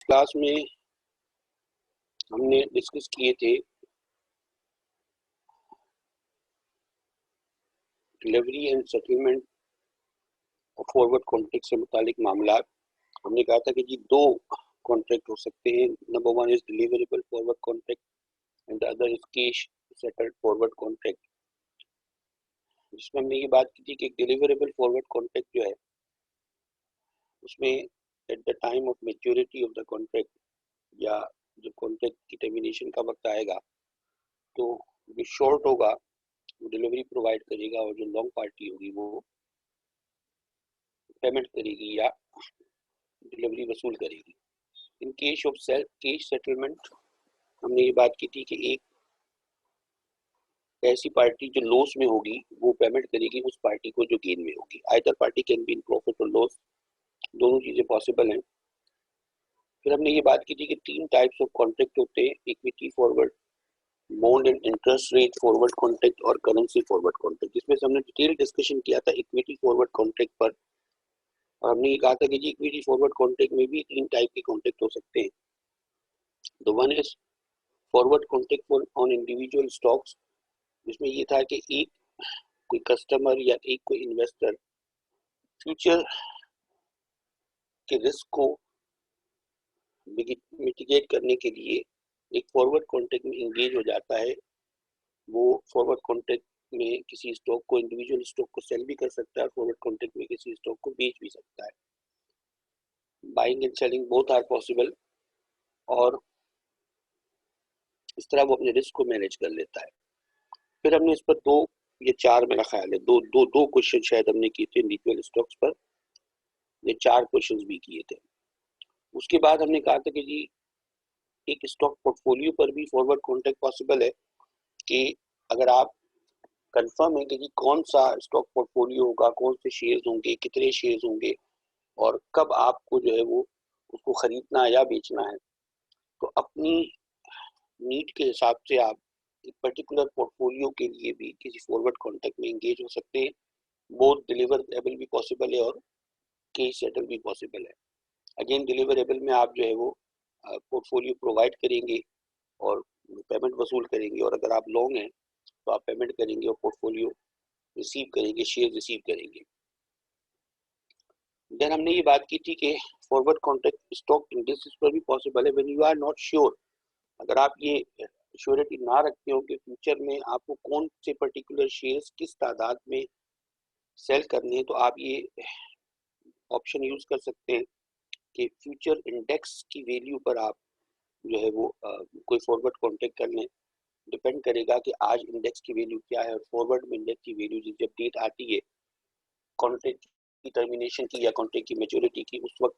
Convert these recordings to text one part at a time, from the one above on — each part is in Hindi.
क्लास में हमने डिस्कस किए थे डिलीवरी एंड सेटलमेंट और फॉरवर्ड कॉन्ट्रैक्ट से मुतालिक मामला। हमने कहा था कि जी दो कॉन्ट्रैक्ट हो सकते हैं। Number one is deliverable forward contract and the other is cash settled forward contract, जिसमें हमने ये बात की थी कि डिलीवरेबल फॉरवर्ड कॉन्ट्रैक्ट जो है उसमें at the time of maturity of the contract या जब कॉन्ट्रैक्ट की टर्मिनेशन का वक्त आएगा तो जो शॉर्ट होगा वो डिलीवरी प्रोवाइड करेगा और जो लॉन्ग पार्टी होगी वो पेमेंट करेगी या डिलीवरी वसूल करेगी। इन केस ऑफ कैश सेटलमेंट हमने ये बात की थी कि एक ऐसी पार्टी जो लॉस में होगी वो पेमेंट करेगी उस पार्टी को जो गेन में होगी। Either party can be in profit और लॉस, दोनों चीजें पॉसिबल हैं। फिर हमने ये बात की थी कि तीन टाइप्स ऑफ कॉन्ट्रैक्ट होते हैं, equity forward, bond and interest rate forward contract और करेंसी फॉरवर्ड कॉन्ट्रैक्ट। जिसमें से हमने डिटेल डिस्कशन किया था इक्विटी फॉरवर्ड कॉन्ट्रैक्ट पर, और हमने ये कहा था कि जी इक्विटी फॉरवर्ड कॉन्ट्रैक्ट में भी तीन टाइप के कॉन्ट्रैक्ट हो सकते हैं। The one is forward contract for on individual stocks, जिसमें ये था कि एक कोई कस्टमर या एक कोई इन्वेस्टर फ्यूचर के रिस्क को मिटिगेट करने के लिए एक फॉरवर्ड कॉन्ट्रैक्ट में इंगेज हो जाता है। वो फॉरवर्ड कॉन्ट्रैक्ट में किसी स्टॉक को, इंडिविजुअल स्टॉक को सेल भी कर सकता है, फॉरवर्ड कॉन्ट्रैक्ट में किसी स्टॉक को बेच भी सकता है। Buying and selling both are possible, और इस तरह वो अपने रिस्क को मैनेज कर लेता है। फिर हमने इस पर दो या चार, मेरा ख्याल है दो क्वेश्चन शायद हमने किए थे इंडिविजुअल स्टॉक्स पर, ये चार क्वेश्चंस भी किए थे। उसके बाद हमने कहा था कि जी एक स्टॉक पोर्टफोलियो पर भी फॉरवर्ड कॉन्ट्रैक्ट पॉसिबल है कि अगर आप कंफर्म है कि जी कौन सा स्टॉक पोर्टफोलियो होगा, कौन से शेयर्स होंगे, कितने शेयर्स होंगे और कब आपको जो है वो उसको खरीदना या बेचना है, तो अपनी नीड के हिसाब से आप एक पर्टिकुलर पोर्टफोलियो के लिए भी किसी फॉरवर्ड कॉन्ट्रैक्ट में एंगेज हो सकते हैं। बोथ डिलीवरेबल भी पॉसिबल है और कैश सेटल भी पॉसिबल है। अगेन डिलीवरेबल में आप जो है वो पोर्टफोलियो प्रोवाइड करेंगे और पेमेंट वसूल करेंगे, और अगर आप लॉन्ग हैं तो आप पेमेंट करेंगे और पोर्टफोलियो रिसीव करेंगे, शेयर रिसीव करेंगे। देन हमने ये बात की थी कि फॉरवर्ड कॉन्ट्रैक्ट स्टॉक इंडेक्सेस पर भी पॉसिबल है when you are not sure. अगर आप ये श्योरिटी ना रखते हो कि फ्यूचर में आपको कौन से पर्टिकुलर शेयर्स किस तादाद में सेल करने हैं, तो आप ये ऑप्शन यूज कर सकते हैं कि फ्यूचर इंडेक्स की वैल्यू पर आप जो है वो कोई फॉरवर्ड कॉन्ट्रैक्ट कर लें। डिपेंड करेगा कि आज इंडेक्स की वैल्यू क्या है और फॉरवर्ड में इंडेक्स की वैल्यू जब डेट आती है कॉन्ट्रैक्ट की टर्मिनेशन की या कॉन्ट्रैक्ट की मैच्योरिटी की, उस वक्त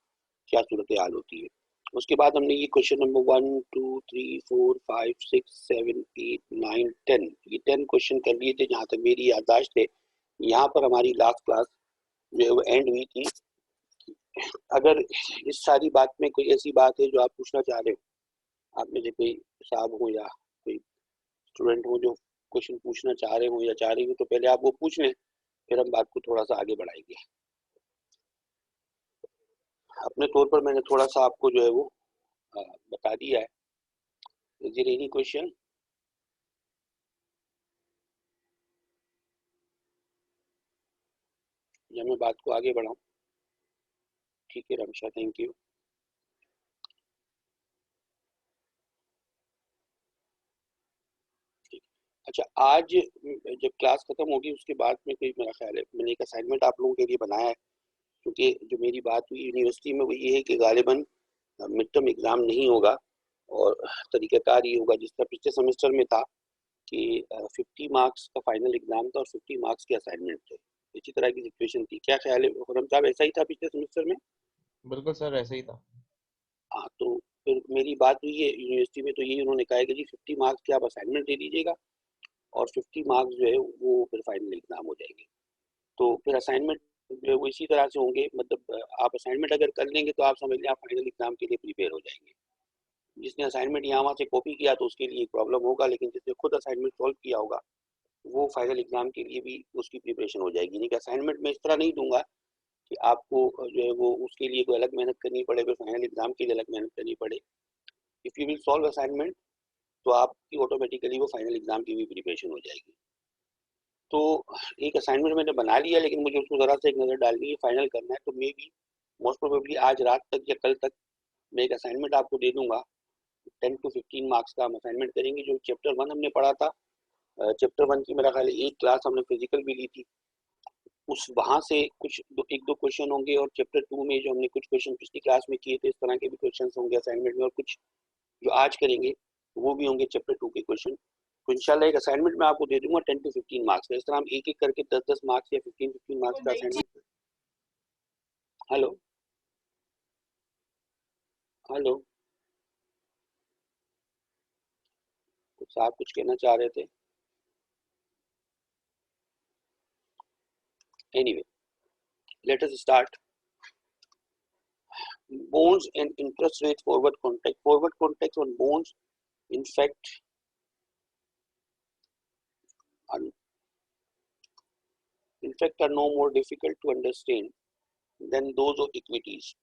क्या सूरत हाल होती है। उसके बाद हमने ये क्वेश्चन नंबर 1 2 3 4 5 6 7 8 9 10 ये 10 क्वेश्चन कर लिए थे जहाँ तक मेरी याददाश्त है। यहाँ पर हमारी लास्ट क्लास जो है वो एंड हुई थी। अगर इस सारी बात में कोई ऐसी बात है जो आप पूछना चाह रहे हो, आप में से कोई साहब हो या कोई स्टूडेंट हो जो क्वेश्चन पूछना चाह रहे हो या चाह रही हो, तो पहले आप वो पूछ लें, फिर हम बात को थोड़ा सा आगे बढ़ाएंगे। अपने तौर पर मैंने थोड़ा सा आपको जो है वो बता दिया है। Is there any question? या मैं बात को आगे बढ़ाऊं? ठीक है रमशा, थैंक यू। अच्छा, आज जब क्लास खत्म होगी उसके बाद में कोई, मेरा ख्याल है मैंने एक असाइनमेंट आप लोगों के लिए बनाया है, क्योंकि जो मेरी बात हुई यूनिवर्सिटी में वो ये है कि गालिबन मिड टर्म एग्जाम नहीं होगा और तरीक़ाकार ये होगा जिस तरह पिछले सेमेस्टर में था कि 50 मार्क्स का फाइनल एग्जाम था और 50 मार्क्स के असाइनमेंट थे। इसी तरह की सिचुएशन थी। क्या ख्याल है खुरम साहब, ऐसा ही था पिछले सेमेस्टर में? बिल्कुल सर, ऐसे ही था। हाँ, तो फिर मेरी बात हुई है यूनिवर्सिटी में, तो यही उन्होंने कहा है कि जी 50 मार्क्स के आप असाइनमेंट दे दीजिएगा और 50 मार्क्स जो है वो फिर फाइनल एग्जाम हो जाएंगे। तो फिर असाइनमेंट जो है वो इसी तरह से होंगे, मतलब आप असाइनमेंट अगर कर लेंगे तो आप समझ लें आप फाइनल एग्जाम के लिए प्रिपेयर हो जाएंगे। जिसने असाइनमेंट यहाँ वहाँ से कॉपी किया तो उसके लिए प्रॉब्लम होगा, लेकिन जिसने खुद असाइनमेंट सॉल्व किया होगा वो फाइनल एग्जाम के लिए भी उसकी प्रिपरेशन हो जाएगी। नहीं कि असाइनमेंट मैं इस तरह नहीं दूंगा कि आपको जो है वो उसके लिए कोई अलग मेहनत करनी पड़े, फिर फाइनल एग्जाम के लिए अलग मेहनत करनी पड़े। If you will solve assignment तो आपकी ऑटोमेटिकली वो फाइनल एग्जाम की भी प्रिपरेशन हो जाएगी। तो एक असाइनमेंट मैंने बना लिया, लेकिन मुझे उसको ज़रा सा एक नज़र डालनी है, फाइनल करना है, तो मे बी मोस्ट प्रोबेबली आज रात तक या कल तक मैं एक असाइनमेंट आपको दे दूंगा। 10 to 15 मार्क्स का हम असाइनमेंट करेंगे। जो चैप्टर 1 हमने पढ़ा था, चैप्टर 1 की मेरा ख्याल है एक क्लास हमने फिजिकल भी ली थी, उस वहाँ से कुछ एक दो क्वेश्चन होंगे, और चैप्टर 2 में जो हमने कुछ क्वेश्चन पिछली क्लास में किए थे इस तरह के भी क्वेश्चन होंगे असाइनमेंट में, और कुछ जो आज करेंगे वो भी होंगे चैप्टर 2 के क्वेश्चन। तो इंशाल्लाह एक असाइनमेंट मैं आपको दे दूंगा 10 to 15 मार्क्स का। इस तरह हम एक एक करके 10-10 मार्क्स या 15-15 मार्क्स का असाइनमेंट। हेलो हेलो, कुछ आप कुछ कहना चाह रहे थे? Anyway, let us start. Bonds and interest rate forward contract. Forward contracts on bonds, in fact, are, are no more difficult to understand than those of equities.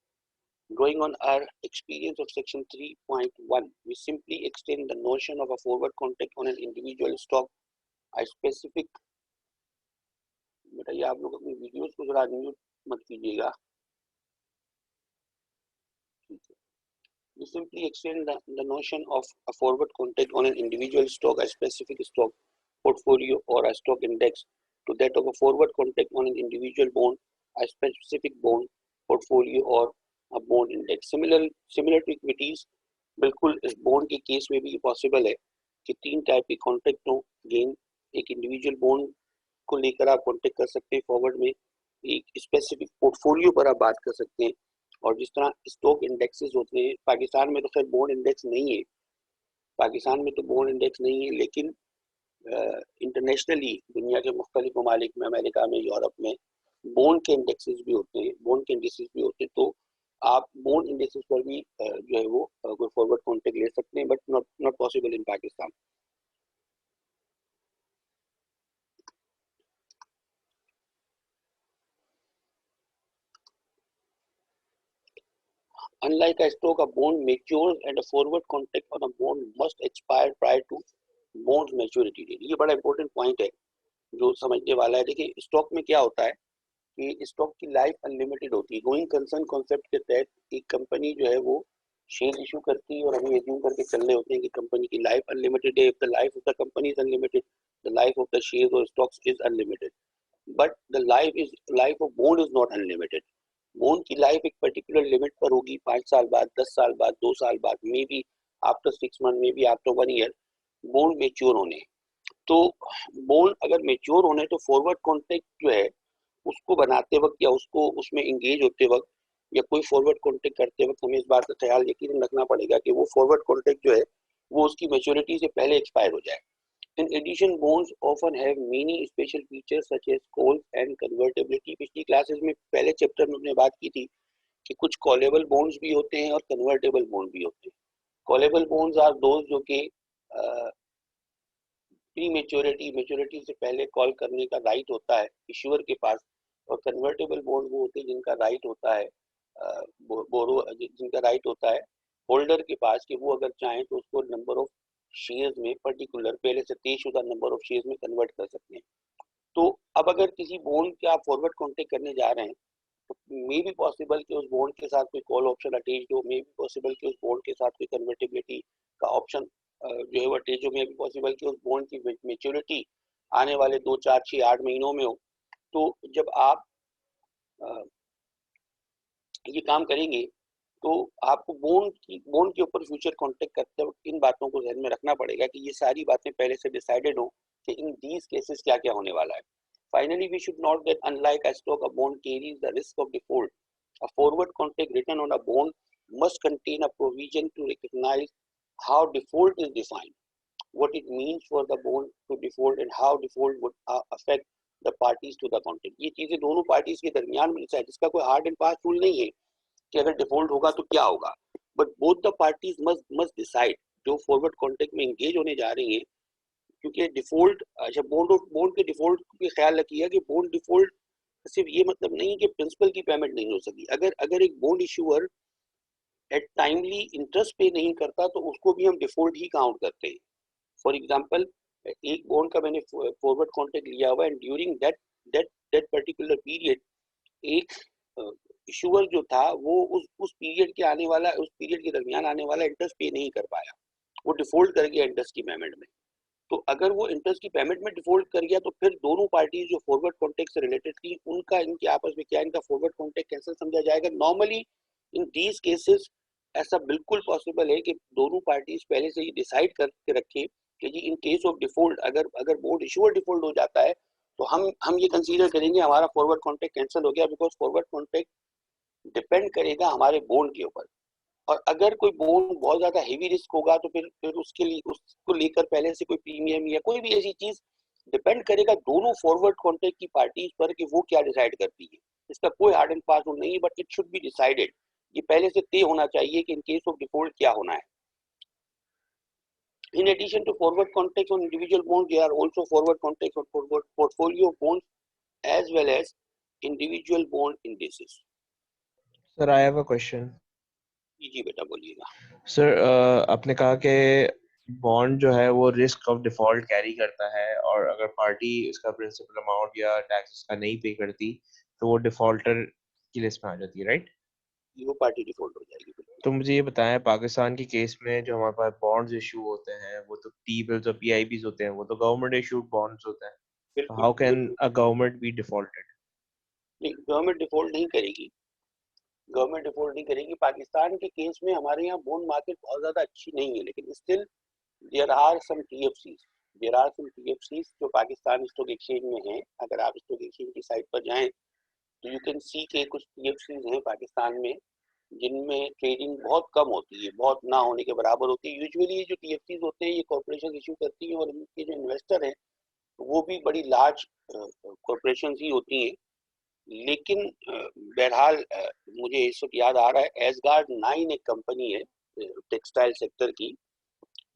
Drawing on our experience of section 3.1, we simply extend the notion of a forward contract on an individual stock, a specific, बेटा ये आप लोग अपनी वीडियोस को जरा अनम्यूट मत कीजिएगा। We simply extend the notion of a forward contract on an individual stock, a specific stock portfolio or a stock index to that of a forward contract on an individual bond, a specific bond portfolio or a bond index. Similar to equities, बिल्कुल इस बॉन्ड के केस में भी पॉसिबल है कि तीन टाइप के कॉन्ट्रैक्ट हो। गेन एक इंडिविजुअल बॉन्ड को लेकर आप कॉन्ट्रैक्ट कर सकते हैं फॉरवर्ड में, एक स्पेसिफिक पोर्टफोलियो पर आप बात कर सकते हैं, और जिस तरह स्टॉक इंडेक्सेस होते हैं। पाकिस्तान में तो खैर बॉन्ड इंडेक्स नहीं है, पाकिस्तान में तो बॉन्ड इंडेक्स नहीं है, लेकिन इंटरनेशनली दुनिया के मुख्तलिफ ममालिक में, अमेरिका में, यूरोप में बॉन्ड के इंडेक्सेस भी होते हैं, बॉन्ड के इंडेक्सेस भी होते हैं। तो आप बॉन्ड इंडेक्सेस पर भी जो है वो कोई फॉरवर्ड कॉन्ट्रैक्ट ले सकते हैं, but not possible in Pakistan. Unlike a stock, a bond matures and a forward contract on a bond must expire prior to bond's maturity date. ये बड़ा इंपॉर्टेंट पॉइंट है जो समझने वाला है। देखिए स्टॉक में क्या होता है कि स्टॉक की लाइफ अनलिमिटेड होती है। गोइंग कंसर्न कॉन्सेप्ट के तहत एक कंपनी जो है वो शेयर इशू करती है, और हमें एज्यूम करके चलने होते हैं कि कंपनी की लाइफ अनलिमिटेड है। If the life of the company is unlimited, the life of the shares और stocks is unlimited, but the life of bond is not unlimited. Bond की लाइफ एक पर्टिकुलर लिमिट पर होगी, 5 साल बाद, 10 साल बाद, 2 साल बाद, may be after 6 month, may be after 1 year bond mature होने। तो बॉन्ड अगर मेच्योर होने तो फॉरवर्ड कॉन्ट्रैक्ट जो है उसको बनाते वक्त या उसको उसमें इंगेज होते वक्त या कोई फॉरवर्ड कॉन्ट्रैक्ट करते वक्त हमें इस बात का ख्याल यकीन रखना पड़ेगा कि वो फॉरवर्ड कॉन्ट्रैक्ट जो है वो उसकी मैच्योरिटी से पहले एक्सपायर हो जाए। In addition, bonds often have many special features such as calls and convertibility. पिछली क्लासेस में पहले चैप्टर में हमने बात की थी कि कुछ कॉलेबल बॉन्ड्स भी होते हैं और कन्वर्टेबल बॉन्ड भी होते हैं। कॉलेबल बॉन्ड्स आर दोज जो कि प्री मेच्योरिटी से पहले कॉल करने का राइट होता है इश्यूअर के पास, और कन्वर्टेबल बॉन्ड वो होते हैं जिनका राइट होता है जिनका राइट होता है होल्डर के पास कि वो अगर चाहें तो उसको नंबर ऑफ शेयर्स में पर्टिकुलर पहले से तय शुदा नंबर ऑफ शेयर्स में कन्वर्ट कर सकते हैं। तो अब अगर किसी बॉन्ड के आप फॉरवर्ड कॉन्ट्रैक्ट करने जा रहे हैं तो मे भी पॉसिबल कि उस बॉन्ड के साथ कोई कॉल ऑप्शन अटैच्ड हो, मे भी पॉसिबल कि उस बॉन्ड के साथ कोई कन्वर्टिबिलिटी का ऑप्शन जो है वो अटैच हो, मे भी पॉसिबल कि उस बॉन्ड की मेच्योरिटी आने वाले 2, 4, 6, 8 महीनों में हो। तो जब आप ये काम करेंगे तो आपको बॉन्ड के ऊपर फ्यूचर कॉन्ट्रैक्ट करते वक्त इन बातों को ध्यान में रखना पड़ेगा कि ये सारी बातें पहले से डिसाइडेड हो कि इन दीज केसेस क्या क्या होने वाला है। Finally we should not that unlike a stock a bond carries the risk of default, a forward contract written on a bond must contain a provision to recognize how default is defined, what it means for the bond to default and how default would affect the parties to the contract. ये चीजें दोनों पार्टीज के दरमियान में डिसाइड, इसका कोई हार्ड एंड फास्ट रूल नहीं है कि अगर डिफॉल्ट होगा तो क्या होगा, but both the parties must decide जो फॉरवर्ड कॉन्ट्रैक्ट में एंगेज होने जा रही हैं। क्योंकि डिफॉल्ट, अच्छा बॉन्ड के डिफॉल्ट का ख्याल रखिएगा कि बॉन्ड डिफॉल्ट सिर्फ ये मतलब नहीं कि प्रिंसिपल की पेमेंट नहीं हो सकी। अगर एक bond issuer at timely interest pay नहीं करता तो उसको भी हम डिफॉल्ट ही काउंट करते हैं। फॉर एग्जांपल, एक बॉन्ड का मैंने फॉरवर्ड कॉन्ट्रैक्ट लिया हुआ है and during that particular period एक इशूअर जो था वो उस पीरियड के आने वाला उस पीरियड के दरमियान आने वाला इंटरेस्ट पे नहीं कर पाया, वो डिफॉल्ट कर गया इंटरेस्ट की पेमेंट में। तो अगर वो इंटरेस्ट की पेमेंट में डिफॉल्ट कर गया तो फिर दोनों पार्टीज जो फॉरवर्ड कॉन्ट्रैक्ट से रिलेटेड थी उनका इनके आपस में क्या इनका फॉरवर्ड कॉन्ट्रैक्ट कैंसिल समझा जाएगा। नॉर्मली इन दीज केसेस ऐसा बिल्कुल पॉसिबल है कि दोनों पार्टीज पहले से ही डिसाइड करके रखें कि जी इन केस ऑफ डिफॉल्ट अगर अगर बोर्ड इशूअर डिफॉल्ट हो जाता है तो हम ये कंसीडर करेंगे हमारा फॉरवर्ड कॉन्ट्रैक्ट कैंसिल हो गया, बिकॉज फॉरवर्ड कॉन्ट्रैक्ट डिपेंड करेगा हमारे बॉन्ड के ऊपर। और अगर कोई बॉन्ड बहुत ज्यादा हेवी रिस्क होगा तो फिर उसके लिए उसको लेकर पहले से कोई प्रीमियम या कोई भी ऐसी चीज डिपेंड करेगा दोनों फॉरवर्ड कॉन्ट्रैक्ट की पार्टीज पर कि वो क्या डिसाइड करती है। इसका कोई हार्ड एंड फास्ट रूल नहीं है, but it should be decided. ये पहले से तय होना चाहिए कि इन केस ऑफ डिफॉल्ट क्या होना है। In addition to forward contracts on individual bonds, there are also forward contracts on forward portfolio bonds as well as individual bond indices. Sir I have a question. जी बेटा बोलिएगा। सर आपने कहा कि बॉन्ड जो है वो रिस्क ऑफ डिफॉल्ट कैरी करता है और अगर पार्टी उसका प्रिंसिपल अमाउंट या टैक्स का नहीं पे करती तो वो डिफॉल्टर की लिस्ट में आ जाती है, राइट? वो पार्टी डिफॉल्ट हो जाएगी बिल्कुल। तो मुझे ये बताएं, पाकिस्तान के केस में जो हमारे पास बॉन्ड्स इशू होते हैं वो तो टी बिल्स और पीआईबीज होते हैं, वो तो गवर्नमेंट इशूड बॉन्ड्स होते हैं। तो बिल्कुल हाउ कैन बिल्कुल। A government be defaulted? नहीं, गवर्नमेंट डिफॉल्ट नहीं करेगी। गवर्नमेंट डिफॉल्ट नहीं करेगी। पाकिस्तान के केस में हमारे यहाँ बॉन्ड मार्केट बहुत ज्यादा अच्छी नहीं है, लेकिन still there are some TFCs. There are some TFCs जो पाकिस्तान स्टॉक एक्सचेंज में हैं। अगर आप स्टॉक एक्सचेंज की साइट पर जाएं तो यू कैन सी के कुछ टीएफसीज हैं पाकिस्तान में जिनमें ट्रेडिंग बहुत कम होती है, बहुत ना होने के बराबर होती है। यूजुअली ये जो टीएफसीज होते हैं ये कॉर्पोरेशन इशू करती हैं और इनके जो इन्वेस्टर हैं वो भी बड़ी लार्ज कॉर्पोरेशन ही होती हैं। लेकिन बहरहाल मुझे इस वक्त याद आ रहा है एसगार्ड 9 एक कंपनी है टेक्सटाइल सेक्टर की,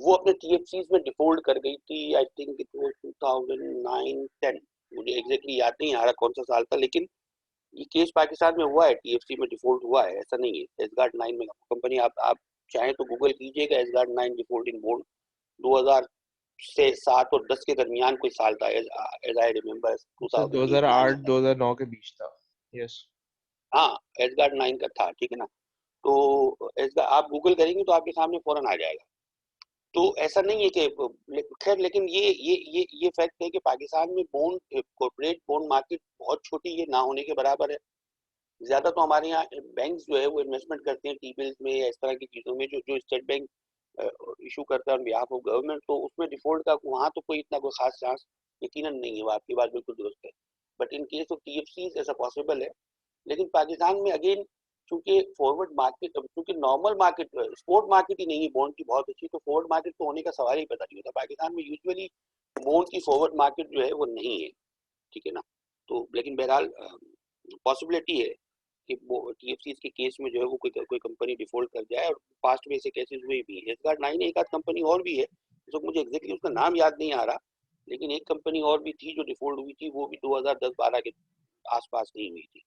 वो अपने टीएफसीज में डिफॉल्ट कर गई थी। आई थिंक इट वाज 2009-10, मुझे एग्जैक्टली याद नहीं आ रहा कौन सा साल था, लेकिन ये केस पाकिस्तान में हुआ है, टीएफसी में डिफॉल्ट हुआ है, ऐसा नहीं है। एसगार्ड 9 में कंपनी आप चाहें तो गूगल कीजिएगा एसगार्ड 9 डिफॉल्ट इन बॉन्ड। 2000 से 7 और 10 के दरमियान कोई साल था, एज आई रिमेम्बर सर 2008-9 2008 ऐसा। 2009 के बीच था। यस। हाँ, एसगार्ड 9 का था, ठीक है ना। तो एसगार्ड आप गूगल करेंगे तो आपके सामने फौरन आ जाएगा। तो ऐसा नहीं है कि खैर, लेकिन ये फैक्ट है कि पाकिस्तान में बॉन्ड कॉर्पोरेट बॉन्ड मार्केट बहुत छोटी है, ना होने के बराबर है। ज्यादा तो हमारे यहाँ बैंक्स जो है वो इन्वेस्टमेंट करते हैं टी बिल्स में या इस तरह की चीजों में जो जो स्टेट बैंक इशू करता है ऑन बिहाफ ऑफ गवर्नमेंट। तो उसमें डिफॉल्ट का वहाँ तो कोई इतना कोई खास चांस यकीनन नहीं है, वो आपकी बात बिल्कुल दुरुस्त है। But in case of TFC ऐसा पॉसिबल है। लेकिन पाकिस्तान में अगेन चूंकि फॉरवर्ड मार्केट, चूंकि नॉर्मल मार्केट स्पोर्ट मार्केट ही नहीं है बॉन्ड की बहुत अच्छी, तो फॉरवर्ड मार्केट तो होने का सवाल ही पता नहीं होता पाकिस्तान में। यूजुअली बॉन्ड की फॉरवर्ड मार्केट जो है वो नहीं है, ठीक है ना। तो लेकिन बहरहाल पॉसिबिलिटी है कि टीएफसी के केस में जो है वो कोई कंपनी डिफॉल्ट कर जाए, और पास्ट में ऐसे केसेस हुए भी हैं। एसगार्ड 9 एक आध कंपनी और भी है जो मुझे एग्जैक्टली उसका नाम याद नहीं आ रहा, लेकिन एक कंपनी और भी थी जो डिफॉल्ट हुई थी, वो भी 2010-12 के आसपास नहीं हुई थी।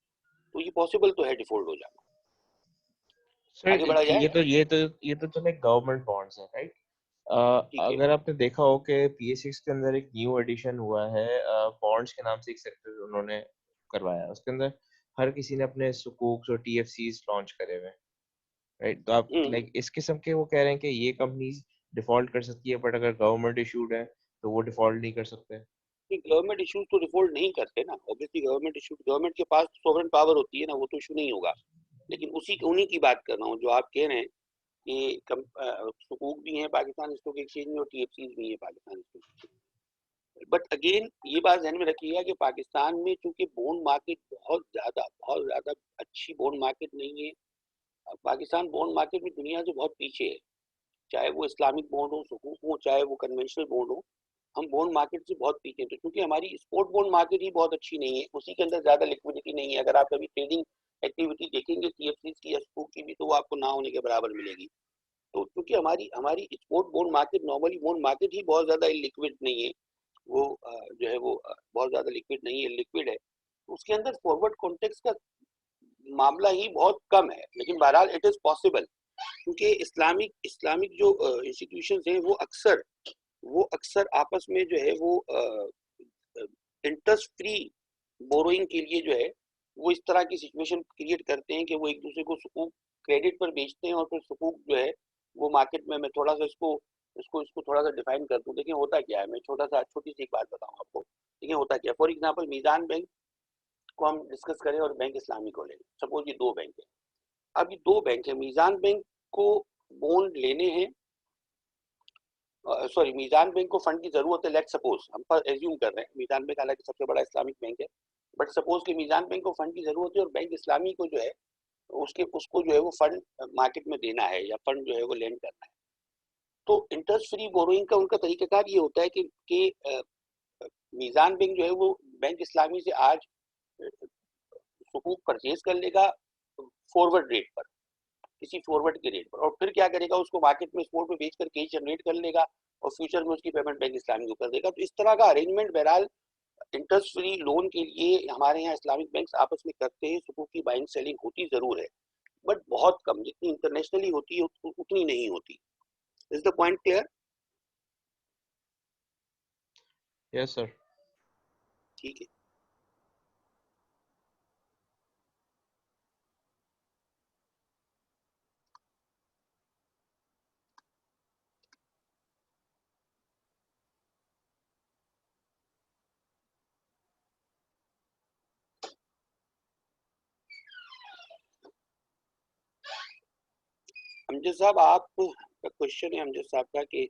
तो ये पॉसिबल तो है डिफॉल्ट हो जाना। सर आगे बढ़ा ये जाए। तो ये तो ये तो चले गवर्नमेंट बॉन्ड्स है, राइट? ठीक है। अगर आपने देखा हो कि पीएस6 के अंदर एक न्यू एडिशन हुआ है, बॉन्ड्स के नाम से एक सेक्टर उन्होंने करवाया, उसके अंदर हर किसी ने अपने सुकूक्स और टीएफसीज लॉन्च करे हुए हैं, राइट? तो आप लाइक इस किस्म के वो कह रहे हैं कि ये कंपनीज डिफॉल्ट कर सकती है, बट अगर गवर्नमेंट इशूड है तो वो डिफॉल्ट नहीं कर सकते। गवर्नमेंट इशूज तो डिफॉल्ट नहीं करते ना, ऑब्वियसली गवर्नमेंट इशू, गवर्नमेंट के पास सोवरेन पावर होती है ना, वो तो इशू नहीं होगा। लेकिन उसी उन्हीं की बात कर रहा हूँ जो आप कह रहे हैं कि सुकूक भी हैं पाकिस्तान स्टॉक एक्सचेंज में और टीएफसीज भी हैं Pakistan stock exchange. But again ये बात ध्यान में रखिएगा कि पाकिस्तान में चूंकि बॉन्ड मार्केट बहुत ज्यादा अच्छी बॉन्ड मार्केट नहीं है। पाकिस्तान बॉन्ड मार्केट में दुनिया से बहुत पीछे है, चाहे वो इस्लामिक बॉन्ड हो, सुकूक हो, चाहे वो कन्वेंशनल बॉन्ड हो। हम बॉन्ड मार्केट से बहुत पीछे हैं। तो क्योंकि हमारी स्पोर्ट बॉन्ड मार्केट ही बहुत अच्छी नहीं है, उसी के अंदर ज्यादा लिक्विडिटी नहीं है। अगर आप कभी ट्रेडिंग एक्टिविटी देखेंगे टीएफसी की या सुकूक की भी, तो वो आपको ना होने के बराबर मिलेगी। तो क्योंकि हमारी हमारी sport bond market, normally bond market ही बहुत ज्यादा लिक्विड नहीं है, वो जो है वो बहुत ज्यादा लिक्विड नहीं है, लिक्विड है। उसके अंदर फॉरवर्ड कॉन्टेक्स्ट का मामला ही बहुत कम है, लेकिन बहरहाल इट इज पॉसिबल, क्योंकि इस्लामिक जो इंस्टीट्यूशंस हैं वो अक्सर आपस में जो है वो इंटरेस्ट फ्री बोरोइंग के लिए जो है वो इस तरह की सिचुएशन क्रिएट करते हैं कि वो एक दूसरे को सुकूक क्रेडिट पर बेचते हैं, और फिर सुकूक जो है वो मार्केट में, मैं थोड़ा सा इसको थोड़ा सा डिफाइन कर दूं। देखिए होता क्या है, मैं छोटी सी एक बात बताऊं आपको। देखिए होता क्या है, फॉर एग्जांपल मीज़ान बैंक को हम डिस्कस करें और बैंक इस्लामी को लें, सपोज ये दो बैंक है। अब ये दो बैंक है, मीज़ान बैंक को बॉन्ड लेने हैं, सॉरी मीज़ान बैंक को फंड की जरूरत है, लेट सपोज हम पर एज्यूम कर रहे हैं, मीज़ान बैंक हालांकि सबसे बड़ा इस्लामिक बैंक है, बट सपोज कि मीज़ान बैंक को फंड की जरूरत है और बैंक इस्लामी को जो है उसको जो है वो फंड मार्केट में देना है या फंड जो है वो लेंड करना है। तो इंटरेस्ट फ्री बोरोइंग का उनका तरीकाकार ये होता है कि मीज़ान बैंक जो है वो बैंक इस्लामी से आज सुकूक परचेज कर लेगा फॉरवर्ड रेट पर, किसी फॉरवर्ड के रेट पर, और फिर क्या करेगा, उसको मार्केट में स्पोर्ट में बेचकर कैश जनरेट कर लेगा और फ्यूचर में उसकी पेमेंट बैंक इस्लामी को कर देगा। तो इस तरह का अरेंजमेंट बहरहाल इंटरेस्ट फ्री लोन के लिए हमारे यहाँ इस्लामिक बैंक्स आपस में करते हैं। सुकूक की बाइंग सेलिंग होती जरूर है, बट बहुत कम, जितनी इंटरनेशनली होती है उतनी नहीं होती। Is the point clear? Yes sir. ठीक है। अमजद साहब, आप का क्वेश्चन है अमजद साहब का कि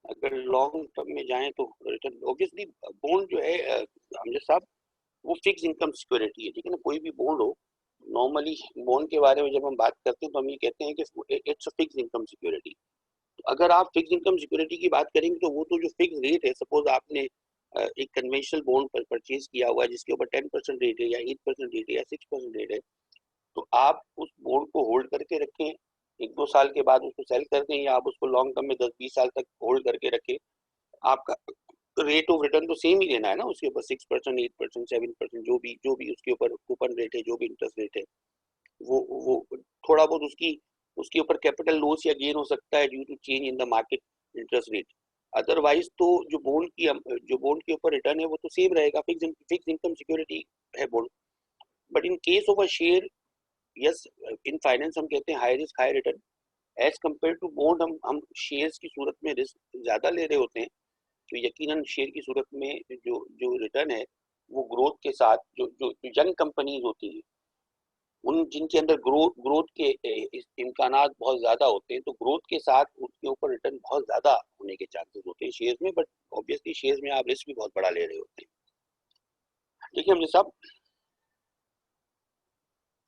अगर लॉन्ग टर्म में जाएं तो रिटर्न, ऑब्वियसली बॉन्ड जो है अमजद साहब वो फिक्स इनकम सिक्योरिटी है, ठीक है ना, कोई भी बॉन्ड हो। नॉर्मली बॉन्ड के बारे में जब हम बात करते हैं तो हम ये कहते हैं कि it's a fix income security. तो अगर आप फिक्स इनकम सिक्योरिटी की बात करेंगे तो वो तो जो फिक्स रेट है, सपोज आपने एक कन्वेंशनल बॉन्ड पर परचेज किया हुआ है जिसके ऊपर 10% रेट है या 8% रेट है या 6% रेट है, तो आप उस बॉन्ड को होल्ड करके रखें, एक दो साल के बाद उसको सेल कर दें, या आप उसको लॉन्ग टर्म में 10-20 साल तक होल्ड करके रखें, आपका रेट ऑफ रिटर्न तो सेम ही लेना है ना, उसके ऊपर 6%, 8%, 7%, जो भी उसके ऊपर कूपन रेट है, जो भी इंटरेस्ट रेट है, वो थोड़ा बहुत उसके ऊपर कैपिटल लॉस या गेन हो सकता है due to change in the market interest rate. Otherwise तो जो बॉन्ड के ऊपर रिटर्न है वो तो सेम रहेगा, फिक्स इनकम सिक्योरिटी है bond. But in case of a share, yes, in finance हम कहते हैं high risk high return, as compare to bond हम शेयर्स की सूरत में रिस्क ज्यादा ले रहे होते हैं। तो यकीनन शेयर की सूरत में जो जो रिटर्न है वो ग्रोथ के साथ, जो यंग कंपनीज होती हैं उन जिनके अंदर ग्रोथ के इम्कानात बहुत ज्यादा होते हैं, तो ग्रोथ के साथ उसके ऊपर रिटर्न बहुत ज्यादा होने के चांसेस होते हैं शेयर्स में, बट ऑब्वियसली शेयर्स में आप रिस्क भी बहुत बड़ा ले रहे होते हैं। ठीक है मुझे साहब,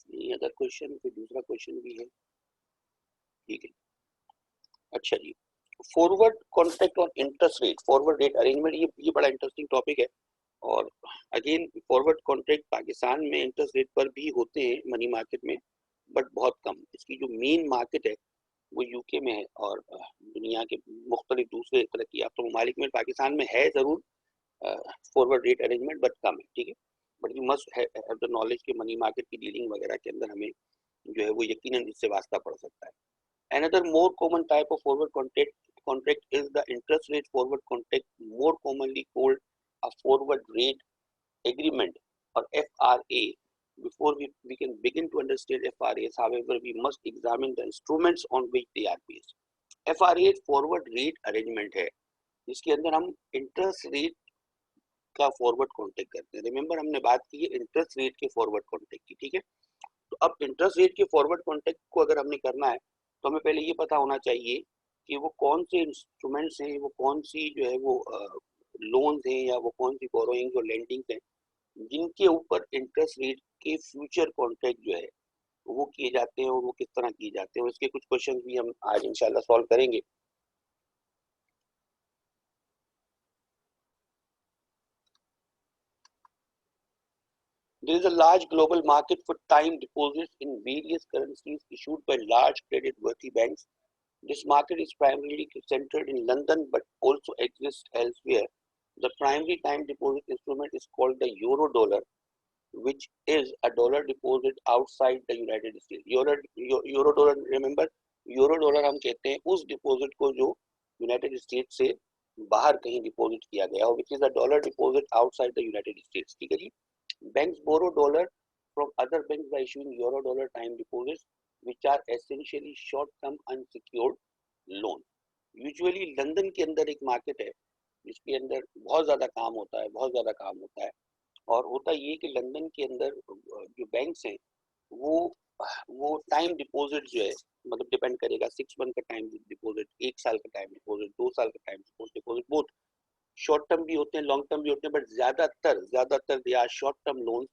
ये अगर क्वेश्चन कोई दूसरा क्वेश्चन भी है? ठीक है, अच्छा जी, forward contract on interest rate, forward rate arrangement, ये बड़ा इंटरेस्टिंग टॉपिक है। और अगेन फॉरवर्ड कॉन्ट्रैक्ट पाकिस्तान में इंटरेस्ट रेट पर भी होते हैं मनी मार्केट में, बट बहुत कम। इसकी जो मेन मार्केट है वो यूके में है, और दुनिया के मुख्तलिफ दूसरे तरक्की याफ्ता ममालिक में, पाकिस्तान में है जरूर फॉरवर्ड रेट अरेंजमेंट, बट कम है, ठीक है। But you must have the knowledge कि मनी मार्केट की डीलिंग वगैरह के अंदर हमें जो है वो यकीनन इससे वास्ता पड़ सकता है। Another more common type of forward contract is the interest rate forward contract, more commonly called a forward rate agreement or FRA. Before we can begin to understand FRAs, however, we must examine the instruments on which they are based. FRA forward rate arrangement है जिसके अंदर हम इंटरेस्ट रेट का फॉरवर्ड कॉन्टेक्ट करते हैं। रिमेंबर हमने बात की है इंटरेस्ट रेट के फॉरवर्ड कॉन्टेक्ट की, ठीक है। तो अब इंटरेस्ट रेट के फॉरवर्ड कॉन्टेक्ट को अगर हमने करना है तो हमें पहले ये पता होना चाहिए कि वो कौन से इंस्ट्रूमेंट्स हैं, वो कौन सी जो है वो लोन्स हैं या वो कौन सी बोरोइंग और लेंडिंग हैं जिनके ऊपर इंटरेस्ट रेट के फ्यूचर कॉन्ट्रैक्ट जो है वो किए जाते हैं और वो किस तरह किए जाते हैं, उसके कुछ क्वेश्चन भी हम आज इंशाल्लाह सॉल्व करेंगे। There is a large global market for time deposits in various currencies issued by large credit-worthy banks. This market is primarily centered in London but also exists elsewhere. The primary time deposit instrument is called the euro dollar. which is a dollar deposit outside the United States. Euro dollar, remember, euro dollar हम कहते हैं उस डिपॉजिट को जो यूनाइटेड स्टेट्स से बाहर कहीं डिपॉजिट किया गया हो, which is a dollar deposit outside the United States. ठीक है जी. Banks borrow dollar from other banks by issuing euro dollar time deposits, which are essentially short term unsecured loan. Usually London के अंदर एक मार्केट है जिसके अंदर बहुत ज्यादा काम होता है और होता ये कि लंदन के अंदर जो बैंक्स हैं वो टाइम डिपॉजिट जो है, मतलब डिपेंड करेगा 6 मंथ का टाइम डिपॉजिट, 1 साल का टाइम डिपॉजिट, 2 साल का टाइम डिपॉजिट, बहुत शॉर्ट टर्म भी होते हैं, लॉन्ग टर्म भी होते हैं, बट ज्यादातर they are short term loan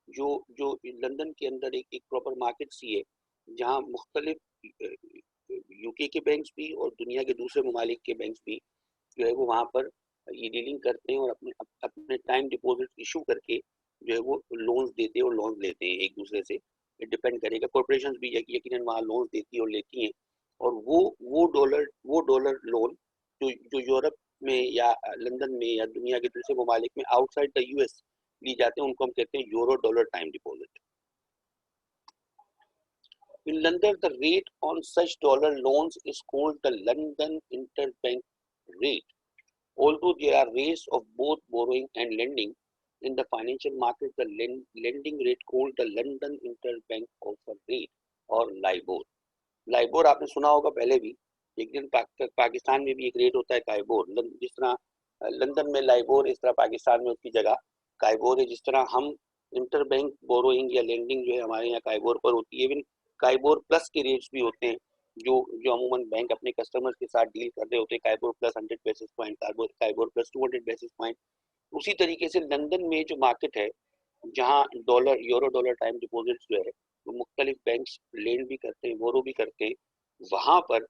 जो जो लंदन के अंदर एक प्रॉपर मार्केट सी है जहाँ मुख्तलिफ यूके के बैंक्स भी और दुनिया के दूसरे ममालिक के बैंक्स भी जो है वो वहाँ पर ये डीलिंग करते हैं और अपने टाइम डिपॉजिट इशू करके जो है वो लोन्स देते हैं और लोन्स लेते हैं एक दूसरे से. डिपेंड करेगा, कॉर्पोरेशंस भी यकीनन वहाँ लोन्स देती है और लेती हैं और वो डॉलर लोन जो यूरोप में या लंदन में या दुनिया के दूसरे ममालिक में आउटसाइड द यूएस ली जाते हैं, उनको हम कहते हैं euro dollar time deposit. In London, the rate on such dollar loans is called the London Interbank Rate. Although there are rates of both borrowing and lending, in the financial market, the lending rate called the London Interbank Offer Rate or LIBOR. LIBOR आपने सुना होगा पहले भी, एक दिन पाकिस्तान में भी एक रेट होता है काइबोर. जिस तरह लंदन में लाइबोर, इस तरह पाकिस्तान में उसकी जगह काइबोर है. जिस तरह हम इंटरबैंक बोरोइंग या लेंडिंग जो है हमारे यहाँ काइबोर पर होती है, इवन काइबोर प्लस के रेट्स भी होते हैं जो अमूमन बैंक अपने कस्टमर्स के साथ डील कर रहे होते हैं. KIBOR plus 100 basis point, KIBOR plus 200 basis point. उसी तरीके से लंदन में जो मार्केट है जहाँ यूरो डॉलर टाइम डिपॉजिट जो है वो मुख्तलिफ बैंक्स लेंड भी करते हैं, बोरो भी करते हैं, वहाँ पर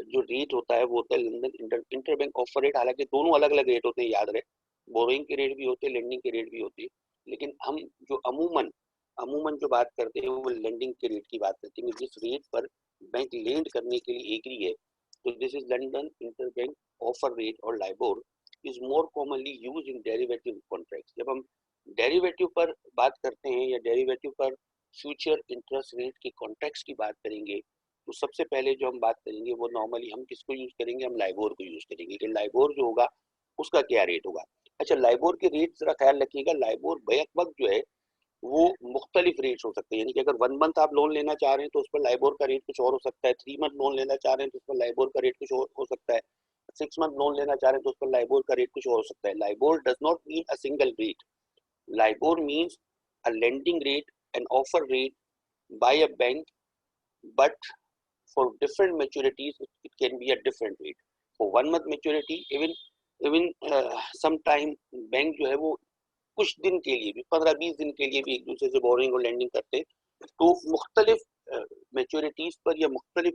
जो रेट होता है वो होता है लंदन इंटरबैंक ऑफर रेट. हालांकि दोनों अलग अलग रेट होते हैं, याद रहे, बोरोइंग के रेट भी होते हैं, लेंडिंग के रेट भी होते हैं, लेकिन हम जो अमूमन जो बात करते हैं वो लेंडिंग के रेट की बात करते हैं. जिस रेट पर बैंक लेंड करने के लिए एग्री है, तो this is London interbank offer rate और LIBOR is more commonly use in derivative contracts. जब हम डेरिवेटिव पर बात करते हैं या डेरिवेटिव पर फ्यूचर इंटरेस्ट रेट के कॉन्ट्रैक्ट्स की बात करेंगे, तो सबसे पहले जो हम बात करेंगे वो नॉर्मली हम किसको यूज करेंगे, हम लाइबोर को यूज करेंगे कि लाइबोर जो होगा उसका क्या रेट होगा. अच्छा, लाइबोर के रेट जरा ख्याल रखिएगा, लाइबोर बैक वक्त जो है वो मुख्तलिफ रेट्स हो सकते हैं. यानी कि अगर 1 मंथ आप लोन लेना चाह रहे हैं तो उस पर लाइबोर का रेट कुछ और हो सकता है, 3 मंथ लोन लेना चाह रहे हैं तो उस पर लाइबोर का रेट कुछ और हो सकता है, 6 मंथ लोन लेना चाह रहे हैं तो उस पर लाइबोर का रेट कुछ और हो सकता है. LIBOR does not mean a single rate. LIBOR means a lending rate and offer rate by a bank, but for different maturities it can be a different rate. For 1 month maturity, even sometime bank जो है वो कुछ दिन के लिए भी, 15-20 दिन के लिए भी एक दूसरे से बोरिंग और लेंडिंग करते हैं. तो मुख्तलिफ मैच्योरिटीज पर या मुख्तलिफ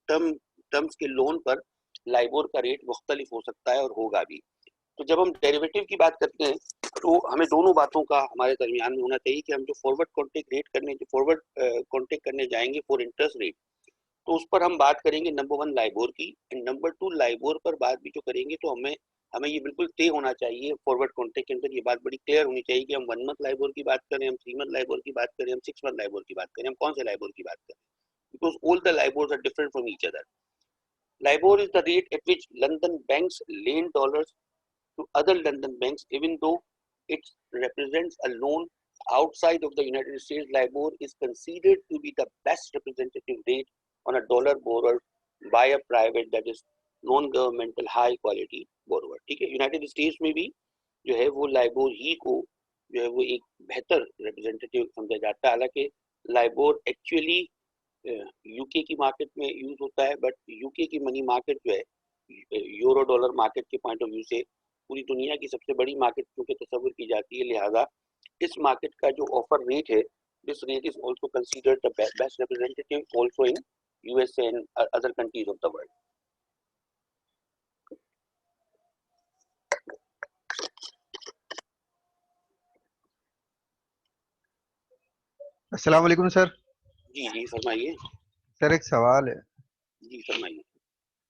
टर्म्स के लोन पर लाइबोर का रेट मुख्तलिफ हो सकता है और होगा भी. तो जब हम डेरिवेटिव की बात करते हैं तो हमें दोनों बातों का हमारे दरमियान में होना चाहिए कि हम जो फॉरवर्ड कॉन्टेक्ट करने जाएंगे फॉर इंटरेस्ट रेट, तो उस पर हम बात करेंगे नंबर 1 लाइबोर की एंड नंबर 2 लाइबोर पर बात भी जो करेंगे तो हमें ये बिल्कुल तय होना चाहिए फॉरवर्ड कॉन्ट्रैक्ट के अंदर, ये बात बड़ी क्लियर होनी चाहिए कि हम 1 मंथ लाइबोर की बात करें, हम 3 मंथ लाइबोर की बात करें, हम 6 मंथ लाइबोर की बात करें, हम कौन से लाइबोर की बात करें, because all the LIBORs are different from each other. LIBOR is the rate at which London banks lend dollars to other London banks, even though it represents a loan outside of the United States. LIBOR is considered to be the best representative rate on a dollar borrowed by a private, that is non-governmental high quality borrower. ठीक है, यूनाइटेड स्टेट्स में भी जो है वो लाइबोर ही को जो है वो एक बेहतर रिप्रेजेंटेटिव समझा जाता है. हालांकि लाइबोर एक्चुअली यूके की मार्केट में यूज होता है, बट यूके की मनी मार्केट जो है यूरो डॉलर मार्केट के पॉइंट ऑफ व्यू से पूरी दुनिया की सबसे बड़ी मार्केट क्योंकि तस्वुर की जाती है, लिहाजा इस मार्केट का जो ऑफर रेट है, this rate is also considered the best representative also in USA and other countries of the world. अस्सलाम वालेकुम सर. जी जी फरमाइए. सर एक सवाल है. जी फरमाइए.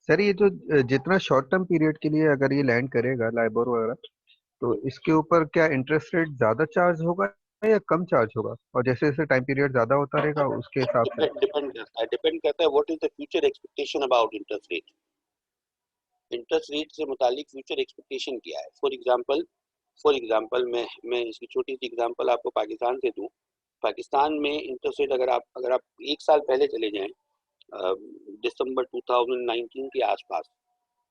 सर ये जो जितना शॉर्ट टर्म पीरियड के लिए अगर ये लैंड करेगा लाइबोर वगैरह, तो इसके ऊपर क्या इंटरेस्ट रेट ज्यादा चार्ज होगा या कम चार्ज होगा, और जैसे जैसे टाइम पीरियड ज्यादा होता रहेगा उसके हिसाब से? डिपेंड करता है what is the future expectation about interest rate. Interest rate से मुतालिक फ्यूचर एक्सपेक्टेशन क्या है। फॉर एग्जांपल मैं इसकी छोटी सी एग्जांपल आपको पाकिस्तान से दूं। पाकिस्तान में इंटरेस्ट रेट अगर आप एक साल पहले चले जाएं, दिसंबर 2019 के आसपास,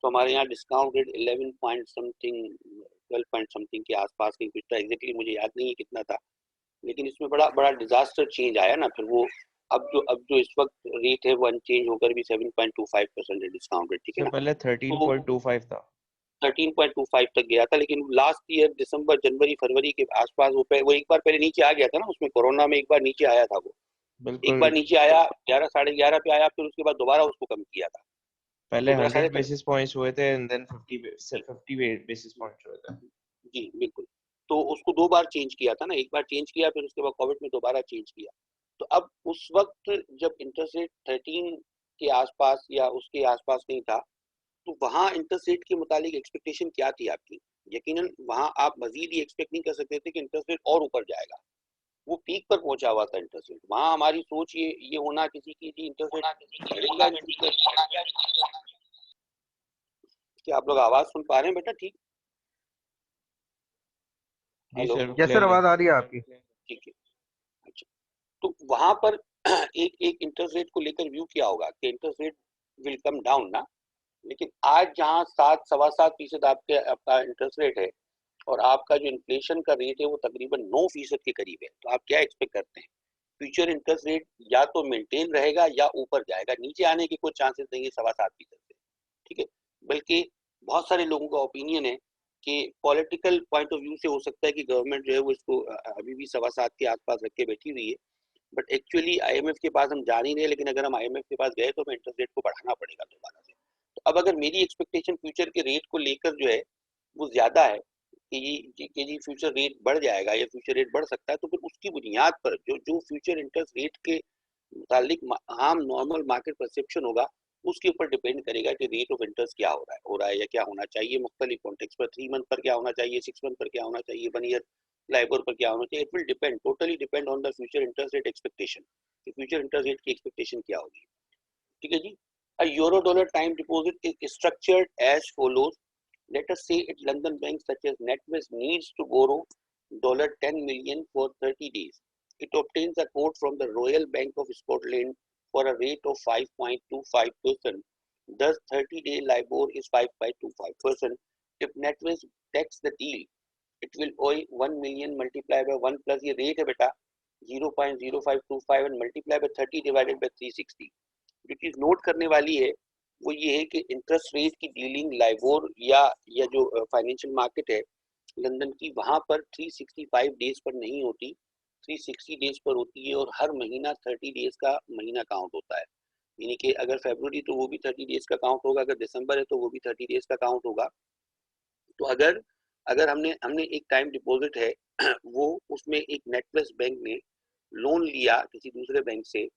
तो हमारे यहाँ discount rate 11 point something 12 point something के आसपास कहीं कुछ था, एग्जैक्टली मुझे याद नहीं है कितना था। लेकिन इसमें बड़ा बड़ा डिजास्टर चेंज आया ना फिर वो। अब जो इस वक्त रेट है वो अनचेंज होकर भी 7.25% है डिस्काउंट रेट, ठीक है इससे ना। पहले तो 13.25 था। 13.25 तक गया था, लेकिन लास्ट ईयर दिसंबर जनवरी फरवरी के आसपास वो एक बार पहले नीचे आ गया था ना, उसमें कोरोना में एक बार नीचे आया था वो। एक बिल्कुल। बार नीचे आया 11 11.5 पे आया, फिर उसके बाद दोबारा उसको कम किया था। पहले तो मेरा ख्याल 100 है बेसिस पॉइंट्स हुए थे एंड देन 50 बेसिस पॉइंट्स हुए थे। जी बिल्कुल। तो उसको दो बार चेंज किया था ना, एक बार चेंज किया फिर उसके बाद कोविड में दोबारा चेंज किया। तो अब उस वक्त जब इंटरेस्ट रेट 13 के आसपास या उसके आसपास नहीं था, तो वहां इंटरेस्ट रेट के मुतालिक एक्सपेक्टेशन क्या थी आपकी। यकीनन वहां आप मजीद ही एक्सपेक्ट नहीं कर सकते थे कि इंटरेस्ट रेट और ऊपर जाएगा। वो पीक पर पहुंचा हुआ था इंटरेस्ट रेट। वहां हमारी सोच ये होना किसी की थी, इंटरेस्ट रेट बढ़ेगा नहीं बढ़ेगा। क्या आप लोग आवाज सुन पा रहे हैं बेटा? ठीक। जी hello. Sir, yes sir, clearly. आवाज आ रही है आपकी। ठीक है। अच्छा। तो वहां पर एक एक इंटरेस्ट रेट को लेकर व्यू किया होगा कि interest rate will come down ना। लेकिन आज जहां 7 सवा 7% आपका इंटरेस्ट रेट है, और आपका जो इन्फ्लेशन का रेट है वो तकरीबन 9% के करीब है, तो आप क्या एक्सपेक्ट करते हैं? फ्यूचर इंटरेस्ट रेट या तो मेंटेन रहेगा या ऊपर जाएगा, नीचे आने के कोई चांसेस नहीं है 7.25% से। ठीक है। बल्कि बहुत सारे लोगों का ओपिनियन है कि पॉलिटिकल पॉइंट ऑफ व्यू से हो सकता है कि गवर्नमेंट जो है वो इसको अभी भी 7.25 के आसपास रख के बैठी हुई है। बट एक्चुअली आईएमएफ के पास हम जा नहीं रहे, लेकिन अगर हम आईएमएफ के पास गए तो हमें इंटरेस्ट रेट को बढ़ाना पड़ेगा दोबारा से। तो अब अगर मेरी एक्सपेक्टेशन फ्यूचर के रेट को लेकर जो है वो ज्यादा है कि जी फ्यूचर रेट बढ़ जाएगा या फ्यूचर रेट बढ़ सकता है, तो फिर उसकी बुनियाद पर जो जो फ्यूचर इंटरेस्ट रेट के मुतालिक आम नॉर्मल मार्केट परसेप्शन होगा, उसके ऊपर डिपेंड करेगा कि रेट ऑफ इंटरेस्ट क्या हो रहा है या क्या होना चाहिए मुख्तलिफ कॉन्टेक्स्ट पर। 3 मंथ पर क्या होना चाहिए, 6 मंथ पर क्या होना चाहिए, 1 ईयर लाइबोर पर क्या होना चाहिए। It will depend, totally depend on the future interest rate expectation कि फ्यूचर इंटरेस्ट रेट की एक्सपेक्टेशन क्या होगी। ठीक है जी। A euro dollar time deposit is structured as follows. Let us say it London bank such as NatWest needs to borrow $10 million for 30 days. It obtains a quote from the Royal Bank of Scotland for a rate of 5.25%. Thus, 30-day LIBOR is 5.25%. If NatWest takes the deal, it will owe 1 million multiplied by 1 plus ये rate है बेटा 0.0525 and multiply by 30 divided by 360। जो चीज नोट करने वाली है वो ये है कि इंटरेस्ट रेट की डीलिंग लाइबोर या जो फाइनेंशियल मार्केट है लंदन की, वहां पर 365 डेज पर नहीं होती, 360 डेज पर होती है। और हर महीना 30 डेज का महीना काउंट होता है। यानी कि अगर फरवरी तो वो भी 30 डेज का काउंट होगा, अगर दिसंबर है तो वो भी 30 डेज का काउंट होगा। तो अगर अगर हमने हमने एक टाइम डिपॉजिट है वो उसमें एक नेटवेस्ट बैंक ने लोन लिया किसी दूसरे बैंक से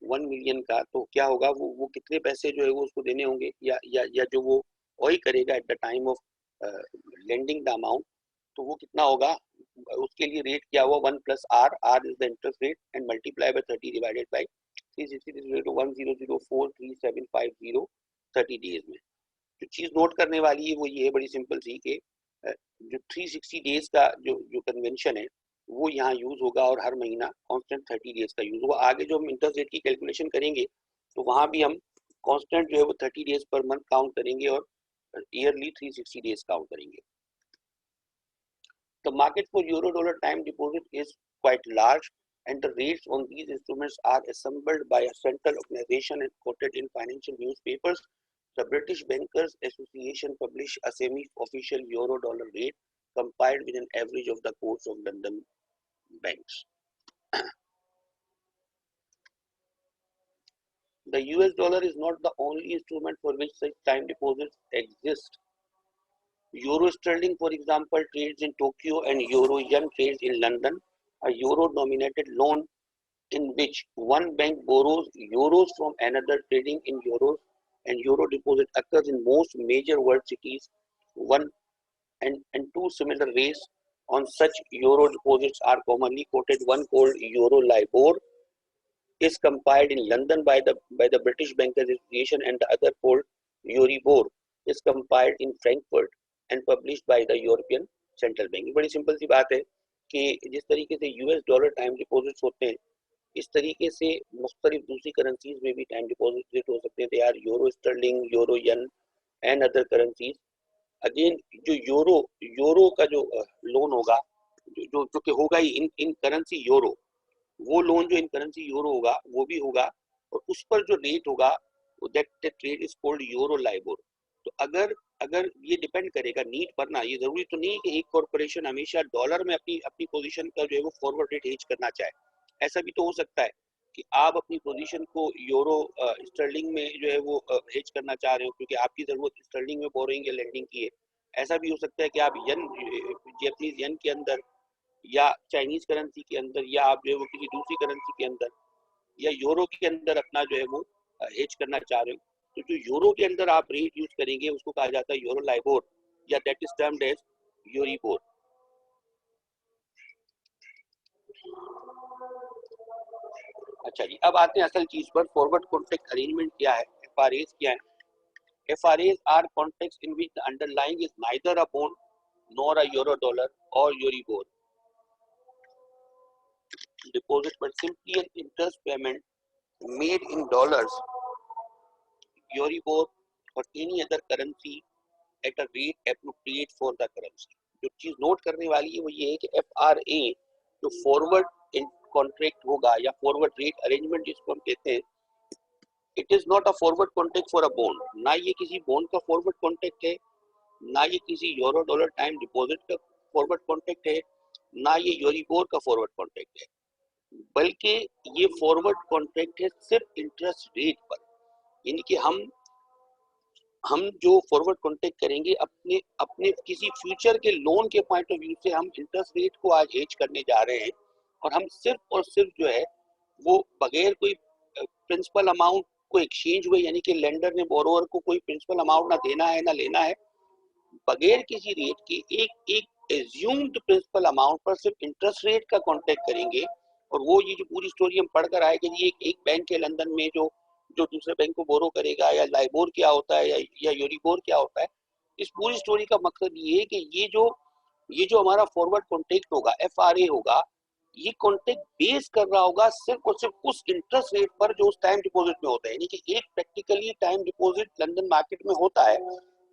1 मिलियन का, तो क्या होगा, वो कितने पैसे जो है वो उसको देने होंगे, या जो वो ओई करेगा at the time of lending the amount, तो वो कितना होगा। उसके लिए रेट क्या हुआ 1 + R is the interest rate and multiply by 30 divided by 360 10043750 30 days में। जो चीज नोट करने वाली है वो ये है, बड़ी सिंपल सी, कि जो 360 डेज का जो जो कन्वेंशन है वो यहाँ यूज होगा, और हर महीना कांस्टेंट 30 डेज का यूज होगा। आगे जो हम इंटरेस्ट रेट की कैलकुलेशन करेंगे तो वहां भी हम कांस्टेंट जो है वो 30 डेज पर मंथ काउंट करेंगे और ईयरली 360 डेज काउंट करेंगे। The market for euro dollar time deposit is quite large, and the rates on these instruments are assembled by a central organization and quoted in financial newspapers. The British Bankers Association publish a semi-official euro dollar rate compiled with an average of the quotes of London banks. The US dollar is not the only instrument for which such time deposits exist. Euro sterling, for example, trades in Tokyo, and euro yen trades in London. A euro denominated loan in which one bank borrows euros from another trading in euros, and euro deposit occurs in most major world cities. One and two similar rates on such euro deposits are commonly quoted. One called Euro LIBOR is compiled in London by the British Bankers Association, and the other called Euribor is compiled in Frankfurt and published by the European Central Bank. बड़ी सिंपल सी बात है कि जिस तरीके से यूएस डॉलर टाइम डिपॉजिट्स होते हैं, इस तरीके से मुख्तलिफ दूसरी करेंसीज में भी टाइम डिपॉजिट रेट हो सकते हैं. They are euro sterling, euro yen and other currencies. Again जो यूरो का जो लोन होगा, जो कि होगा ही इन करेंसी यूरो, वो लोन जो इन करेंसी यूरो होगा वो भी होगा, और उस पर जो रेट होगा that rate is called euro LIBOR. तो अगर ये डिपेंड करेगा नीड पर ना, ये जरूरी तो नहीं कि एक कॉर्पोरेशन हमेशा डॉलर में अपनी अपनी पोजीशन का जो है वो फॉरवर्ड रेट हेज करना चाहे. ऐसा भी तो हो सकता है कि आप अपनी पोजीशन को यूरो स्टर्लिंग में जो है वो हेज करना चाह रहे हो क्योंकि आपकी जरूरत स्टर्लिंग में बोरोइंग या लेंडिंग की है. ऐसा भी हो सकता है कि आप जैपनीज यन के अंदर या चाइनीज करेंसी के अंदर या आप जो है वो किसी दूसरी करेंसी के अंदर या यूरो के अंदर अपना जो है वो हेज करना चाह रहे हो. तो जो यूरो के अंदर आप रेट यूज करेंगे उसको कहा जाता है यूरो लाइबोर, या दैट इज टर्म्ड एज यूरिबोर. अच्छा जी, अब आते हैं असल चीज पर. फॉरवर्ड कॉन्ट्रैक्ट अरेंजमेंट क्या है, एफआरएस क्या है? FRS are contracts in which the underlying is neither a bond nor a eurodollar or Euribor deposit but simply an interest payment made in dollars, Euribor or any other currency at a rate appropriate for the currency. जो चीज नोट करने वाली है वो ये है कि FRA जो फॉरवर्ड कॉन्ट्रैक्ट होगा या फॉरवर्ड रेट अरेंजमेंट जिसको हम कहते हैं, it is not a forward contract for a bond. ना ये किसी बॉन्ड का फॉरवर्ड कॉन्ट्रैक्ट है, ना ये किसी यूरो डॉलर टाइम डिपॉजिट का फॉरवर्ड कॉन्ट्रैक्ट है, ना ये यूरिबोर का फॉरवर्ड कॉन्ट्रैक्ट है, बल्कि ये फॉरवर्ड कॉन्ट्रैक्ट है सिर्फ इंटरेस्ट रेट पर. यानी कि हम जो फॉरवर्ड कॉन्ट्रैक्ट करेंगे अपने अपने किसी फ्यूचर के लोन के पॉइंट ऑफ व्यू से हम इंटरेस्ट रेट को आज हेज करने जा रहे हैं, और हम सिर्फ और सिर्फ जो है वो बगैर कोई प्रिंसिपल अमाउंट को एक्सचेंज हुए, यानी कि लेंडर ने बोरोवर को कोई प्रिंसिपल अमाउंट ना देना है ना लेना है, बगैर किसी रेट के एक एज्यूम्ड प्रिंसिपल अमाउंट पर सिर्फ इंटरेस्ट रेट का कॉन्ट्रैक्ट करेंगे. और वो ये जो पूरी स्टोरी हम पढ़कर आए कि ये एक बैंक है लंदन में जो दूसरे बैंक को बोरो करेगा, या लाइबोर क्या होता है या यूरिबोर क्या होता है, इस पूरी स्टोरी का मकसद ये है कि ये जो हमारा फॉरवर्ड कॉन्ट्रैक्ट होगा, एफआरए होगा, ये कॉन्ट्रैक्ट बेस कर रहा होगा सिर्फ और सिर्फ उस इंटरेस्ट रेट पर जो उस टाइम डिपॉजिट में होता है. यानी कि एक practically time deposit London market में होता है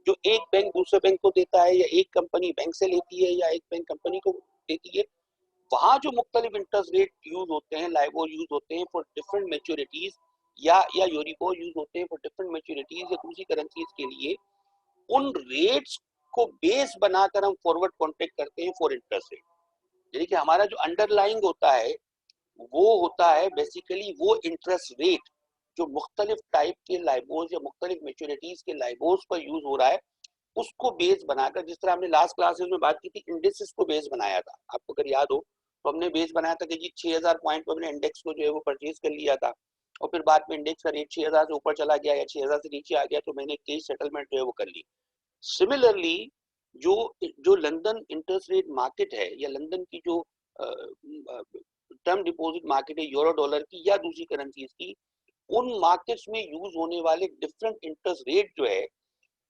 जो एक बैंक दूसरे बैंक को देता है, या एक कंपनी बैंक से लेती है या एक बैंक कंपनी को देती है. वहां जो मुख्तलिफ इंटरेस्ट रेट यूज होते हैं, लाइबोर यूज होते हैं फॉर डिफरेंट मैच्योरिटीज, या यूरिबोर यूज होते हैं फॉर डिफरेंट मैच्योरिटीज या दूसरी करेंसीज के लिए, उन रेट्स को बेस बनाकर हम फॉरवर्ड कॉन्ट्रैक्ट करते हैं फॉर इंटरेस्ट रेट. यानी कि हमारा जो अंडरलाइंग होता है वो होता है बेसिकली वो इंटरेस्ट रेट जो मुख्तलिफ टाइप के लाइबोर्स या मुख्तलिफ मैच्योरिटीज के लाइबोर्स पर यूज हो रहा है, उसको बेस बनाकर, जिस तरह हमने लास्ट क्लासेस में बात की थी, इंडेक्सेस को बेस बनाया था. आपको अगर याद हो तो हमने बेस बनाया था कि जी 6000 पॉइंट पर हमने इंडेक्स को जो है वो परचेज कर लिया था, और फिर बाद में इंडेक्स का रेट 6000 से ऊपर चला गया या 6000 से नीचे आ गया तो मैंने केस सेटलमेंट जो है वो कर ली. सिमिलरली जो जो लंदन इंटरेस्ट रेट मार्केट है या लंदन की जो टर्म डिपॉजिट मार्केट है यूरो डॉलर की या दूसरी करेंसीज की, उन मार्केट्स में यूज होने वाले डिफरेंट इंटरेस्ट रेट जो है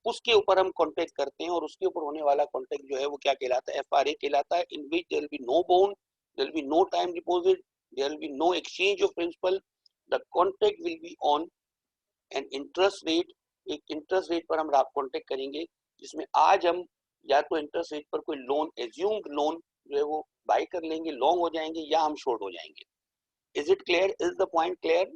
उसके ऊपर हम कॉन्ट्रैक्ट करते हैं, और उसके ऊपर होने वाला कॉन्ट्रैक्ट जो है वो क्या कहलाता है, एफआरए कहलाता है. In which there will be no bond, there will be no time deposit, there will be no exchange of principal, the contract will be on an interest rate. एक इंटरेस्ट रेट पर हम कॉन्ट्रैक्ट करेंगे जिसमें आज हम या तो इंटरेस्ट रेट पर कोई लोन, एज्यूम्ड लोन जो है वो बाय कर लेंगे, लॉन्ग हो जाएंगे, या हम शॉर्ट हो जाएंगे. Is it clear? Is the point clear?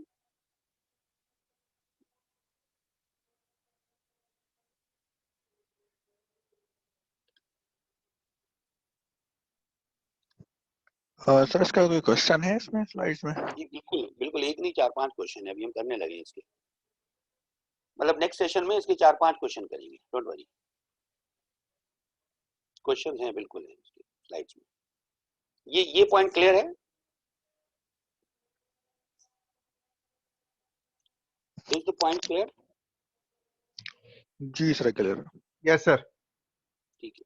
Sir इसका कोई क्वेश्चन है इसमें स्लाइड्स में? जी बिल्कुल बिल्कुल, एक नहीं 4-5 क्वेश्चन है, अभी हम करने लगे इसके, मतलब नेक्स्ट सेशन में इसके 4-5 क्वेश्चन करेंगे, डोंट वरी. क्वेश्चन हैं बिल्कुल है इसके स्लाइड्स में. ये पॉइंट क्लियर है? Is the point clear? जी सर क्लियर. Yes sir. ठीक है.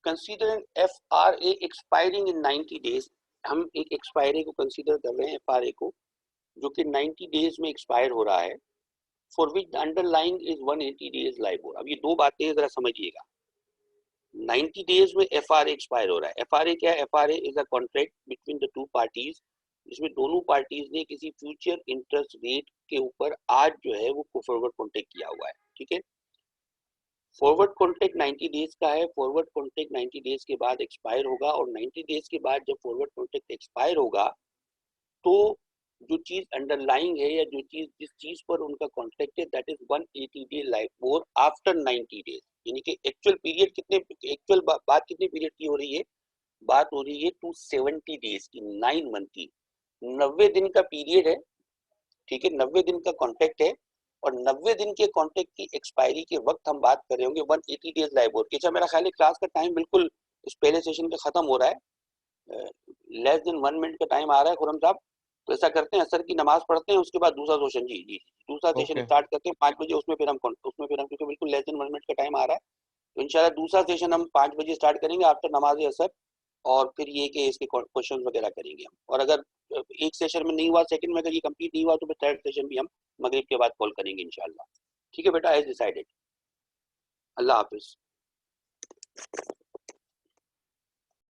Consider an FRA expiring in 90 days, हम एक एक्सपायरी को कंसीडर कर रहे हैं FRA को जो कि 90 डेज में एक्सपायर हो रहा है, for which the underlying is 180 days LIBOR. अब ये दो बातें जरा समझिएगा, 90 डेज में FRA एक्सपायर हो रहा है। FRA क्या है? FRA is a contract between the two parties, जिसमें दोनों पार्टीज ने किसी फ्यूचर इंटरेस्ट रेट के ऊपर आज जो है वो फॉरवर्ड कॉन्ट्रैक्ट किया हुआ है, ठीक है। फॉरवर्ड कॉन्ट्रैक्ट 90 डेज का है, फॉरवर्ड कॉन्ट्रैक्ट 90 डेज के बाद एक्सपायर होगा, और 90 डेज के बाद जब फॉरवर्ड कॉन्ट्रैक्ट एक्सपायर होगा तो जो चीज अंडरलाइंग है या जो चीज जिस चीज पर उनका कॉन्ट्रैक्ट है that is 180 day LIBOR after 90 days, यानी कि एक्चुअल पीरियड कितने, एक्चुअल बात कितने पीरियड की हो रही है? बात हो रही है 270 डेज की, 9 मंथ की, 90 दिन का पीरियड है, ठीक है, 90 दिन का कॉन्ट्रैक्ट है, और 90 दिन के कॉन्ट्रैक्ट की एक्सपायरी के वक्त हम बात कर रहे होंगे 180 डेज लाइबोर की। अच्छा, मेरा ख्याल है क्लास का टाइम बिल्कुल इस पहले सेशन का खत्म हो रहा है, लेस देन 1 मिनट का टाइम आ रहा है खुरम साहब, तो ऐसा करते हैं असर की नमाज पढ़ते हैं, उसके बाद दूसरा सेशन, जी जी दूसरा सेशन ओके स्टार्ट करते हैं 5 बजे, उसमें फिर हम क्योंकि बिल्कुल लेस देन 1 मिनट का टाइम आ रहा है, तो इंशाल्लाह दूसरा सेशन हम 5 बजे स्टार्ट करेंगे आफ्टर नमाज असर, और फिर ये कि इसके क्वेश्चन वगैरह करेंगे हम, और अगर एक सेशन में नहीं हुआ, सेकंड में अगर ये कंप्लीट नहीं हुआ तो फिर थर्ड सेशन भी हम मगरिब के बाद कॉल करेंगे इंशाल्लाह। ठीक है बेटा, एज डिसाइडेड। अल्लाह हाफिज।